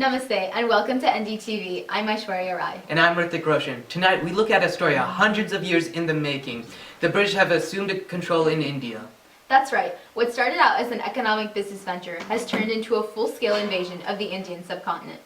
Namaste and welcome to NDTV. I'm Aishwarya Rai. And I'm Ritik Roshan. Tonight we look at a story hundreds of years in the making. The British have assumed control in India. That's right. What started out as an economic business venture has turned into a full-scale invasion of the Indian subcontinent.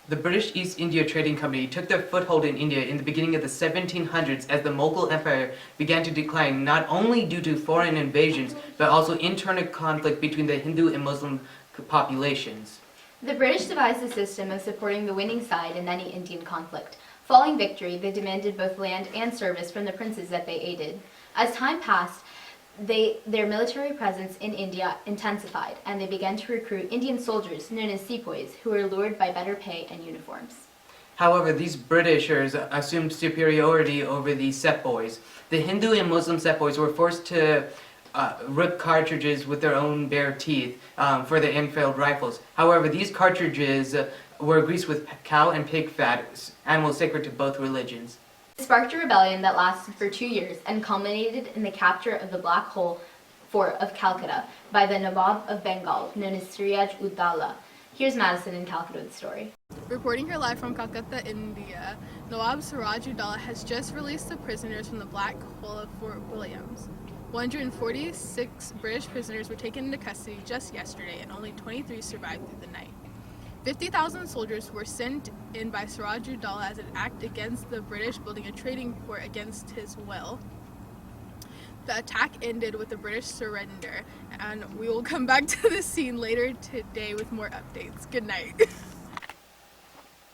The British East India Trading Company took their foothold in India in the beginning of the 1700s as the Mughal Empire began to decline, not only due to foreign invasions, but also internal conflict between the Hindu and Muslim populations. The British devised a system of supporting the winning side in any Indian conflict. Following victory, they demanded both land and service from the princes that they aided. As time passed, their military presence in India intensified, and they began to recruit Indian soldiers known as sepoys, who were lured by better pay and uniforms. However, these Britishers assumed superiority over the sepoys. The Hindu and Muslim sepoys were forced to rip cartridges with their own bare teeth for the Enfield rifles. However, these cartridges were greased with cow and pig fat, animals sacred to both religions. It sparked a rebellion that lasted for 2 years and culminated in the capture of the Black Hole Fort of Calcutta by the Nawab of Bengal, known as Siraj-ud-Dawla. Here's Madison in Calcutta with the story. Reporting here live from Calcutta, India, Nawab Siraj-ud-Dawla has just released the prisoners from the Black Hole of Fort Williams. 146 British prisoners were taken into custody just yesterday, and only 23 survived through the night. 50,000 soldiers were sent in by Siraj-ud-Dawla as an act against the British building a trading port against his will. The attack ended with the British surrender, and we will come back to this scene later today with more updates. Good night.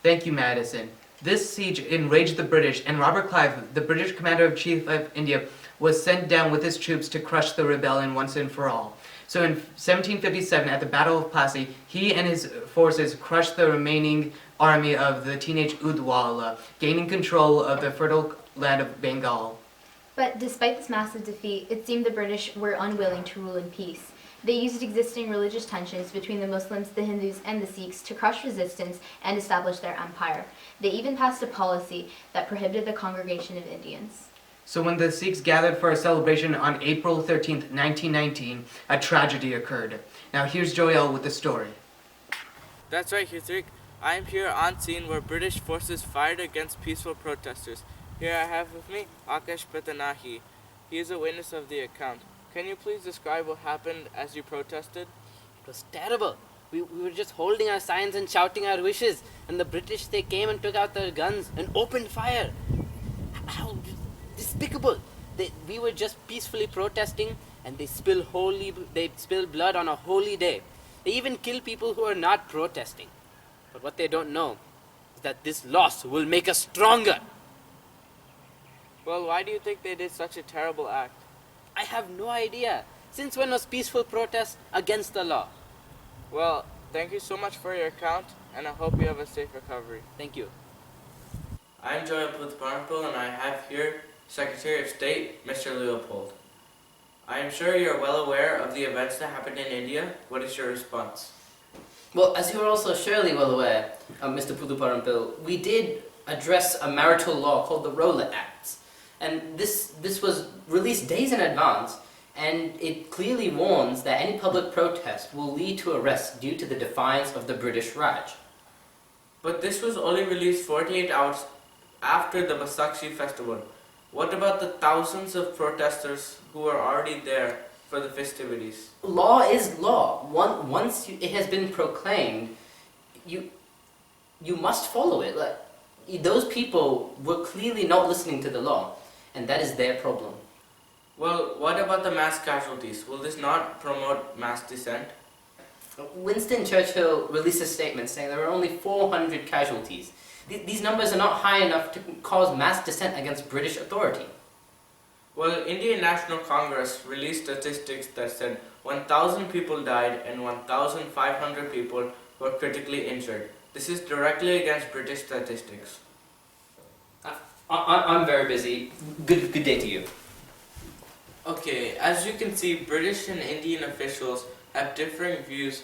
Thank you, Madison. This siege enraged the British, and Robert Clive, the British Commander-in-Chief of India, was sent down with his troops to crush the rebellion once and for all. So in 1757, at the Battle of Plassey, he and his forces crushed the remaining army of the teenage Udwala, gaining control of the fertile land of Bengal. But despite this massive defeat, it seemed the British were unwilling to rule in peace. They used existing religious tensions between the Muslims, the Hindus, and the Sikhs to crush resistance and establish their empire. They even passed a policy that prohibited the congregation of Indians. So when the Sikhs gathered for a celebration on April 13th, 1919, a tragedy occurred. Now here's Joel with the story. That's right, Hitrick. I am here on scene where British forces fired against peaceful protesters. Here I have with me Akash Patanahi. He is a witness of the account. Can you please describe what happened as you protested? It was terrible. We were just holding our signs and shouting our wishes, and the British, they came and took out their guns and opened fire. How despicable. We were just peacefully protesting, and they spill blood on a holy day. They even kill people who are not protesting. But what they don't know is that this loss will make us stronger. Well, why do you think they did such a terrible act? I have no idea. Since when was peaceful protest against the law? Well, thank you so much for your account, and I hope you have a safe recovery. Thank you. I'm Joel Puthparnpul, and I have here Secretary of State, Mr. Leopold. I am sure you're well aware of the events that happened in India. What is your response? Well, as you are also surely well aware, Mr. Puthuparampil, we did address a marital law called the Rowlatt Acts. And this was released days in advance, and it clearly warns that any public protest will lead to arrest due to the defiance of the British Raj. But this was only released 48 hours after the Baisakhi festival. What about the thousands of protesters who are already there for the festivities? Law is law. Once it has been proclaimed, you must follow it. Those people were clearly not listening to the law, and that is their problem. Well, what about the mass casualties? Will this not promote mass dissent? Winston Churchill released a statement saying there were only 400 casualties. These numbers are not high enough to cause mass dissent against British authority. Well, Indian National Congress released statistics that said 1,000 people died and 1,500 people were critically injured. This is directly against British statistics. I'm very busy. Good day to you. Okay, as you can see, British and Indian officials have differing views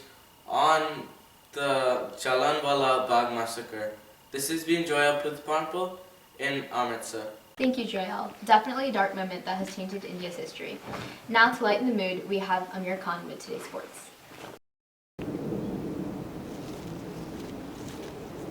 on the Jallianwala Bagh massacre. This has been Joel Puthparnpul in Amritsar. Thank you, Joel. Definitely a dark moment that has tainted India's history. Now, to lighten the mood, we have Amir Khan with today's sports.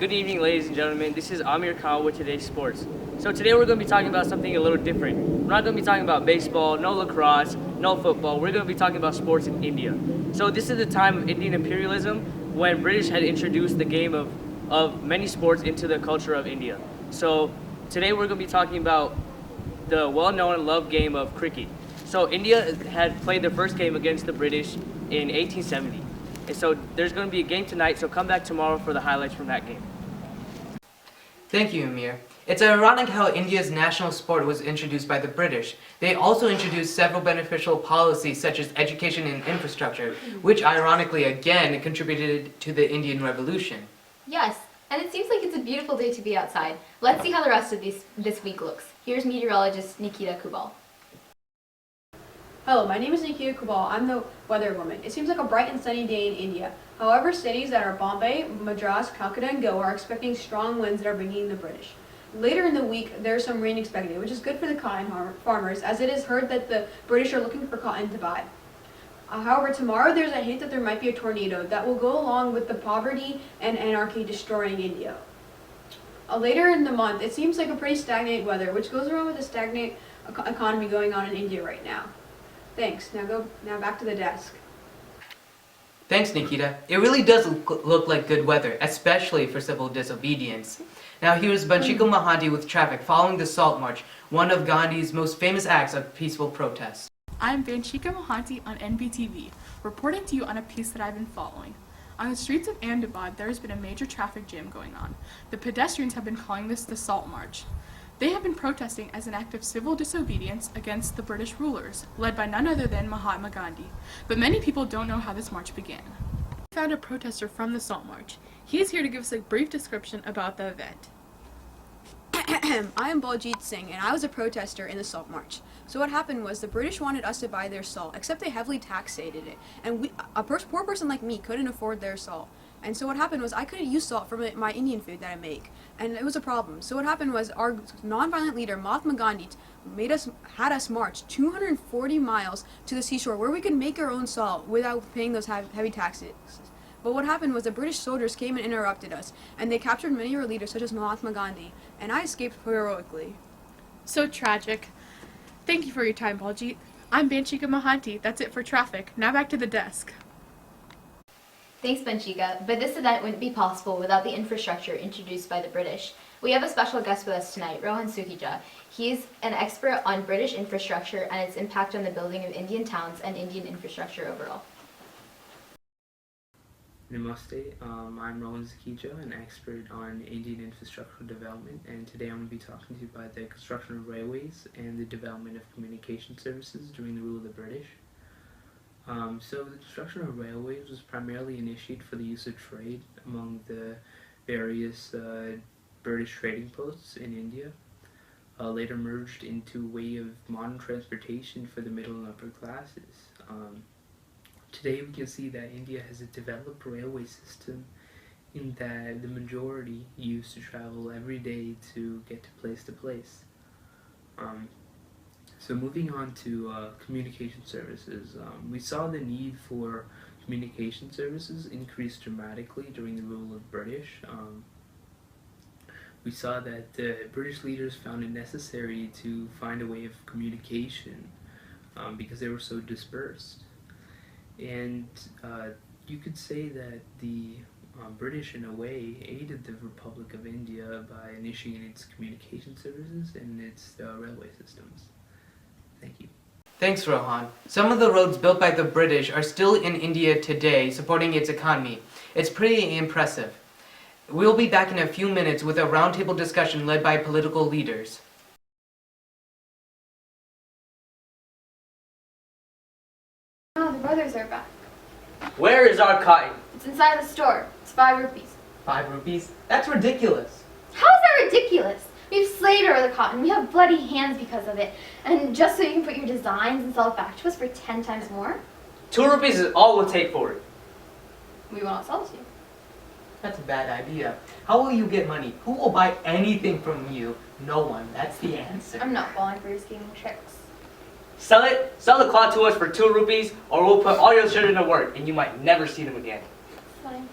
Good evening, ladies and gentlemen. This is Amir Khan with today's sports. So today we're going to be talking about something a little different. We're not going to be talking about baseball, no lacrosse, no football. We're going to be talking about sports in India. So this is the time of Indian imperialism when British had introduced the game of many sports into the culture of India. So today we're going to be talking about the well-known and loved game of cricket. So India had played their first game against the British in 1870. And so there's going to be a game tonight, so come back tomorrow for the highlights from that game. Thank you, Amir. It's ironic how India's national sport was introduced by the British. They also introduced several beneficial policies such as education and infrastructure, which ironically again contributed to the Indian Revolution. Yes, and it seems like it's a beautiful day to be outside. Let's see how the rest of this week looks. Here's meteorologist Nikita Kubal. Hello, my name is Nikita Kubal. I'm the weather woman. It seems like a bright and sunny day in India. However, cities that are Bombay, Madras, Calcutta, and Goa are expecting strong winds that are bringing the British. Later in the week, there's some rain expected, which is good for the cotton farmers, as it is heard that the British are looking for cotton to buy. However, tomorrow there's a hint that there might be a tornado that will go along with the poverty and anarchy destroying India. Later in the month, it seems like a pretty stagnant weather, which goes along with the stagnant economy going on in India right now. Thanks. Now back to the desk. Thanks, Nikita. It really does look like good weather, especially for civil disobedience. Now here's Banshika Mahanti with traffic following the Salt March, one of Gandhi's most famous acts of peaceful protest. I'm Banshika Mohanty on NBTV, reporting to you on a piece that I've been following. On the streets of Ahmedabad, there has been a major traffic jam going on. The pedestrians have been calling this the Salt March. They have been protesting as an act of civil disobedience against the British rulers, led by none other than Mahatma Gandhi. But many people don't know how this march began. We found a protester from the Salt March. He is here to give us a brief description about the event. I am Baljit Singh, and I was a protester in the Salt March. So what happened was the British wanted us to buy their salt, except they heavily taxated it, and poor person like me couldn't afford their salt. And so what happened was I couldn't use salt for my Indian food that I make, and it was a problem. So what happened was our non-violent leader, Mahatma Gandhi, had us march 240 miles to the seashore where we could make our own salt without paying those heavy taxes. But what happened was the British soldiers came and interrupted us, and they captured many of our leaders, such as Mahatma Gandhi, and I escaped heroically. So tragic. Thank you for your time, Baljit. I'm Banshika Mahanti. That's it for traffic. Now back to the desk. Thanks, Banshika, but this event wouldn't be possible without the infrastructure introduced by the British. We have a special guest with us tonight, Rohan Sukhija. He's an expert on British infrastructure and its impact on the building of Indian towns and Indian infrastructure overall. Namaste, I'm Rohan Sukhija, an expert on Indian infrastructure development, and today I'm going to be talking to you about the construction of railways and the development of communication services during the rule of the British. So the construction of railways was primarily initiated for the use of trade among the various British trading posts in India, later merged into a way of modern transportation for the middle and upper classes. Today we can see that India has a developed railway system in that the majority used to travel every day to get to place. So moving on to communication services, we saw the need for communication services increase dramatically during the rule of British. We saw that the British leaders found it necessary to find a way of communication because they were so dispersed. And you could say that the British, in a way, aided the Republic of India by initiating its communication services and its railway systems. Thank you. Thanks, Rohan. Some of the roads built by the British are still in India today, supporting its economy. It's pretty impressive. We'll be back in a few minutes with a roundtable discussion led by political leaders. Oh, the brothers are back. Where is our cotton? It's inside the store. It's 5 rupees. 5 rupees? That's ridiculous. How is that ridiculous? We've slaved over the cotton. We have bloody hands because of it. And just so you can put your designs and sell it back to us for 10 times more, 2 rupees is all we'll take for it. we will not sell it to you. That's a bad idea. How will you get money? Who will buy anything from you? No one. That's the answer. I'm not falling for your scheming tricks. Sell the cloth to us for 2 rupees, or we'll put all your children to work, and you might never see them again. Fine.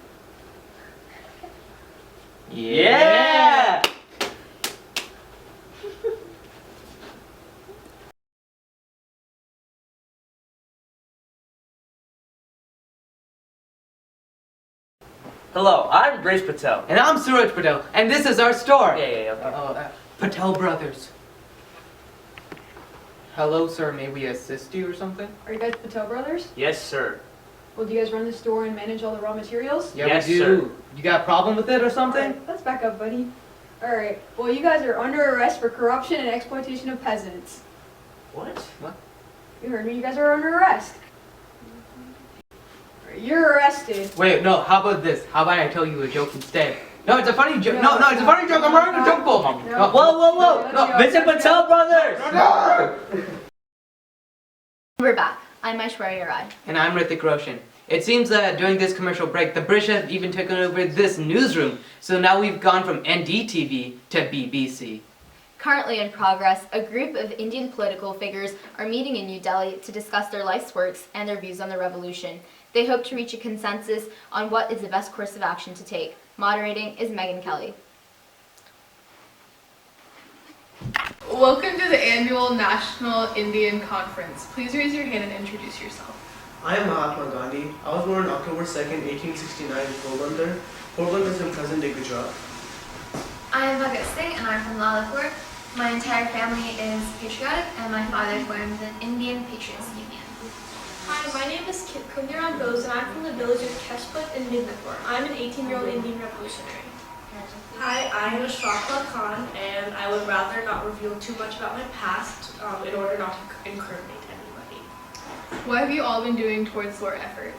Yeah! Hello, I'm Grace Patel. And I'm Suraj Patel, and this is our store. Yeah, okay. Patel Brothers. Hello, sir. May we assist you or something? Are you guys Patel brothers? Yes, sir. Well, do you guys run the store and manage all the raw materials? Yeah, Yes, we do. sir. You got a problem with it or something? Alright, let's back up, buddy. Alright, well, you guys are under arrest for corruption and exploitation of peasants. What? You heard me, you guys are under arrest. Alright, you're arrested. Wait, no. How about this? How about I tell you a joke instead? No, it's a funny joke. No, it's a funny joke. I'm wearing a joke book. No. Whoa! No, Mr. Patel Brothers! We're back. I'm Aishwarya Rai. And I'm Ritik Roshan. It seems that during this commercial break, the British have even taken over this newsroom. So now we've gone from NDTV to BBC. Currently in progress, a group of Indian political figures are meeting in New Delhi to discuss their life's works and their views on the revolution. They hope to reach a consensus on what is the best course of action to take. Moderating is Megan Kelly. Welcome to the annual National Indian Conference. Please raise your hand and introduce yourself. I am Mahatma Gandhi. I was born on October 2nd, 1869 in Porbandar. Porbandar is in present-day Gujarat. I am Bhagat Singh and I'm from Lalapur. My entire family is patriotic and my father formed the Indian Patriots Union. Hi, my name is Kundiran Bose and I'm from the village of Keshput in Midnapur. I'm an 18-year-old Indian revolutionary. Hi, I am Ashfaq Khan and I would rather not reveal too much about my past in order not to incriminate anybody. What have you all been doing towards your effort?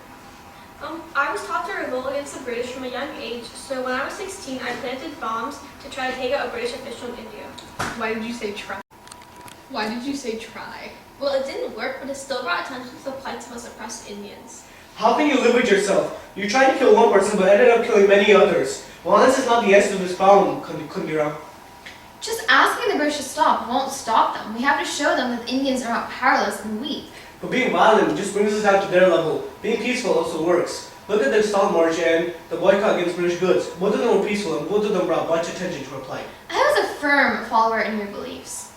I was taught to revolt against the British from a young age, so when I was 16, I planted bombs to try to take out a British official in India. Why did you say try? Why did you say try? Well, it didn't work, but it still brought attention to the plights of us oppressed Indians. How can you live with yourself? You tried to kill one person but ended up killing many others. Well, this is not the answer to this problem, Kundiram. Just asking the British to stop won't stop them. We have to show them that Indians are not powerless and weak. But being violent just brings us down to their level. Being peaceful also works. Look at the Salt March and the boycott against British goods. Both of them were peaceful and both of them brought much attention to our plight. I was a firm follower in your beliefs.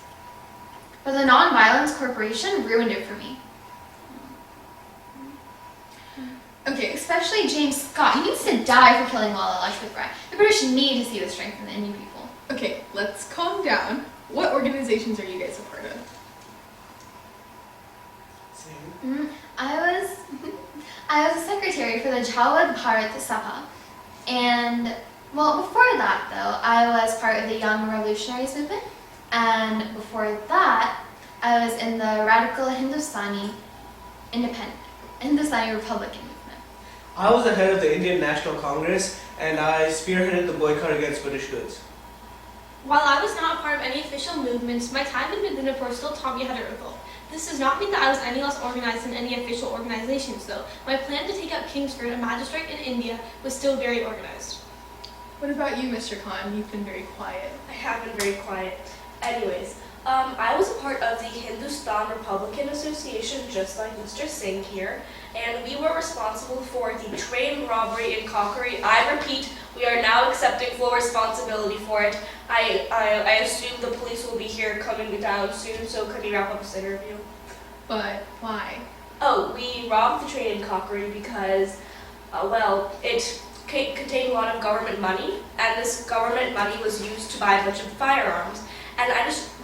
But the Non-Violence Corporation ruined it for me. Okay, Especially James Scott. He needs to die for killing Lala Lajpat Rai. The British need to see the strength in the Indian people. Okay, let's calm down. What organizations are you guys a part of? I was a secretary for the Jawad Bharat Sabha. And, well, before that, though, I was part of the Young Revolutionaries movement. And before that, I was in the Radical Hindustani Republican movement. I was the head of the Indian National Congress and I spearheaded the boycott against British goods. While I was not a part of any official movements, my time in Midnapur still taught me how to revolt. This does not mean that I was any less organized than any official organizations, though. My plan to take out Kingsford, a magistrate in India, was still very organized. What about you, Mr. Khan? You've been very quiet. I have been very quiet. Anyways, I was a part of the Hindustan Republican Association, just like Mr. Singh here, and we were responsible for the train robbery in Kokari. I repeat, we are now accepting full responsibility for it. I assume the police will be here coming down soon, so could you wrap up this interview? But why? Oh, we robbed the train in Kokari because, it contained a lot of government money, and this government money was used to buy a bunch of firearms. And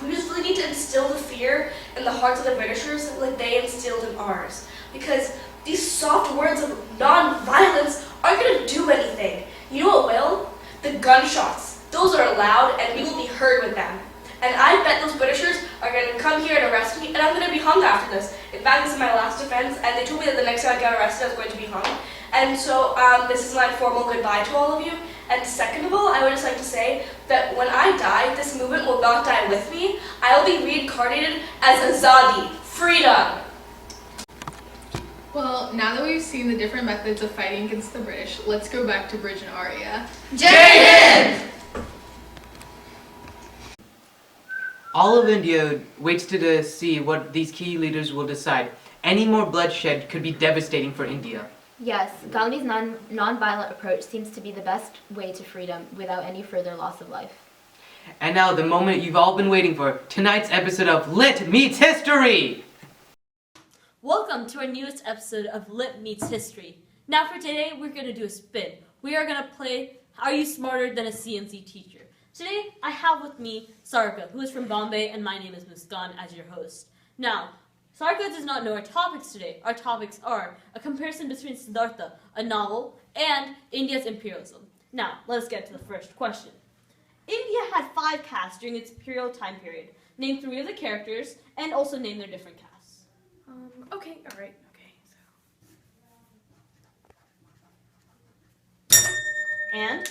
we just really need to instill the fear in the hearts of the Britishers like they instilled in ours. Because these soft words of non-violence aren't going to do anything. You know what will? The gunshots. Those are loud and we will be heard with them. And I bet those Britishers are going to come here and arrest me and I'm going to be hung after this. In fact, this is my last offense and they told me that the next time I get arrested I was going to be hung. And so this is my formal goodbye to all of you. And second of all, I would just like to say that when I die, this movement will not die with me. I will be reincarnated as Azadi, freedom. Well, now that we've seen the different methods of fighting against the British, let's go back to Bridge and Arya. All of India waits to see what these key leaders will decide. Any more bloodshed could be devastating for India. Yes, Gandhi's non-violent approach seems to be the best way to freedom without any further loss of life. And now the moment you've all been waiting for, tonight's episode of Lit Meets History! Welcome to our newest episode of Lit Meets History. Now for today, we're going to do a spin. We are going to play Are You Smarter Than a CNC Teacher? Today, I have with me Sarika, who is from Bombay, and my name is Muskan as your host. Now, Sarika does not know our topics today. Our topics are a comparison between Siddhartha, a novel, and India's imperialism. Now, let's get to the first question. India had 5 castes during its imperial time period. Name 3 of the characters, and also name their different castes. Okay, alright, And?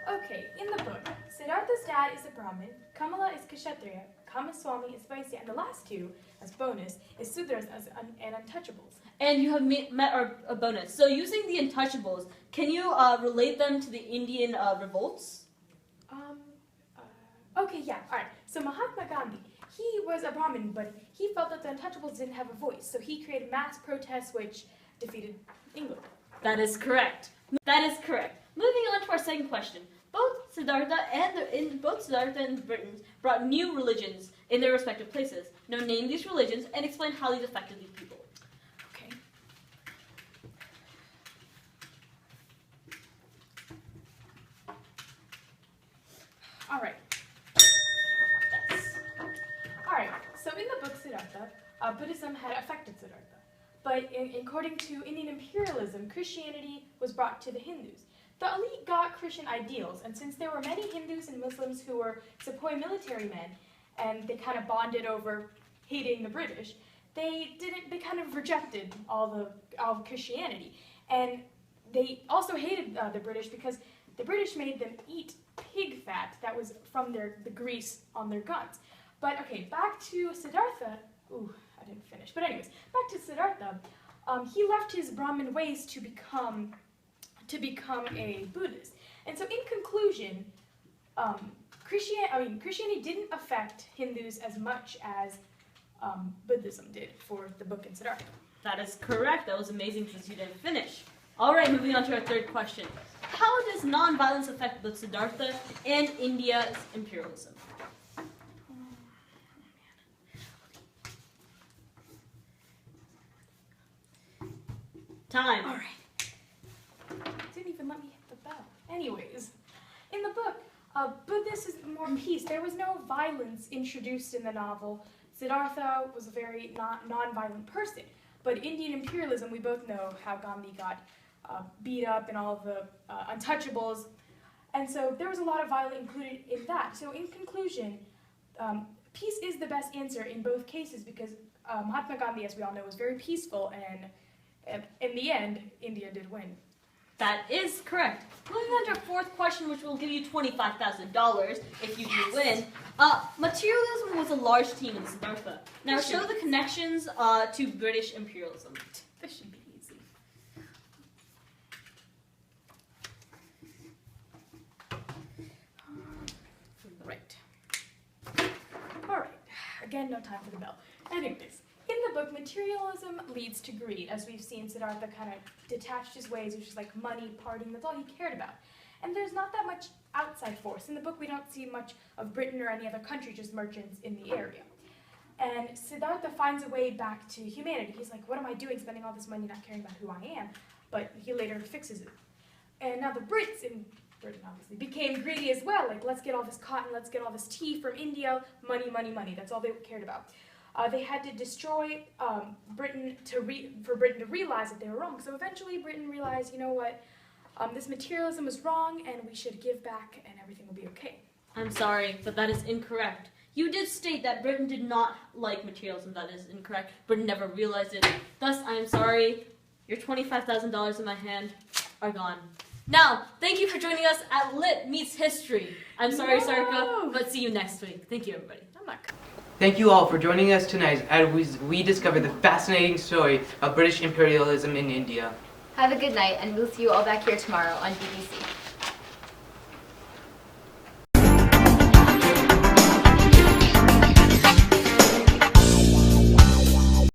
okay. In the book, Siddhartha's dad is a Brahmin, Kamala is Kshatriya, Kamaswami is Vaisya, and the last 2, as bonus, is Sudras and Untouchables. And you have met our bonus. So using the Untouchables, can you relate them to the Indian revolts? Okay, yeah, alright. So Mahatma Gandhi, he was a Brahmin, but he felt that the Untouchables didn't have a voice, so he created mass protests which defeated England. That is correct. That is correct. Moving on to our second question. Both Siddhartha and Britain brought new religions in their respective places. Now name these religions and explain how these affected these people. Okay. Alright. Alright, so in the book Siddhartha, Buddhism had affected Siddhartha. But according to Indian imperialism, Christianity was brought to the Hindus. The elite got Christian ideals, and since there were many Hindus and Muslims who were sepoy military men, and they kind of bonded over hating the British, they kind of rejected all of Christianity. And they also hated the British because the British made them eat pig fat that was from the grease on their guns. But okay, back to Siddhartha. Ooh, I didn't finish. But anyways, back to Siddhartha. He left his Brahmin ways to become a Buddhist. And so in conclusion, Christianity didn't affect Hindus as much as Buddhism did for the book in Siddhartha. That is correct. That was amazing since you didn't finish. All right, moving on to our third question. How does nonviolence affect both Siddhartha and India's imperialism? Time. All right. Didn't even let me hit the bell. Anyways, in the book, Buddhist is more peace. There was no violence introduced in the novel. Siddhartha was a very non-violent person. But Indian imperialism, we both know how Gandhi got beat up and all of the untouchables. And so there was a lot of violence included in that. So in conclusion, peace is the best answer in both cases because Mahatma Gandhi, as we all know, was very peaceful, and in the end, India did win. That is correct. Moving on to our fourth question, which will give you $25,000 if you do win. Materialism was a large team in Siddhartha. Now show the connections to British imperialism. This should be easy. Right. All right. Again, no time for the bell. Anyways. In the book, materialism leads to greed. As we've seen, Siddhartha kind of detached his ways, which is like money, partying, that's all he cared about. And there's not that much outside force. In the book, we don't see much of Britain or any other country, just merchants in the area. And Siddhartha finds a way back to humanity. He's like, what am I doing spending all this money not caring about who I am? But he later fixes it. And now the Brits in Britain, obviously, became greedy as well. Like, let's get all this cotton, let's get all this tea from India. Money, money, money. That's all they cared about. They had to destroy Britain for Britain to realize that they were wrong. So eventually Britain realized, you know what, this materialism was wrong and we should give back and everything will be okay. I'm sorry, but that is incorrect. You did state that Britain did not like materialism. That is incorrect. Britain never realized it. Thus, I am sorry. Your $25,000 in my hand are gone. Now, thank you for joining us at Lit Meets History. I'm sorry, Sarika, but see you next week. Thank you, everybody. I'm not coming. Thank you all for joining us tonight as we discover the fascinating story of British imperialism in India. Have a good night, and we'll see you all back here tomorrow on BBC.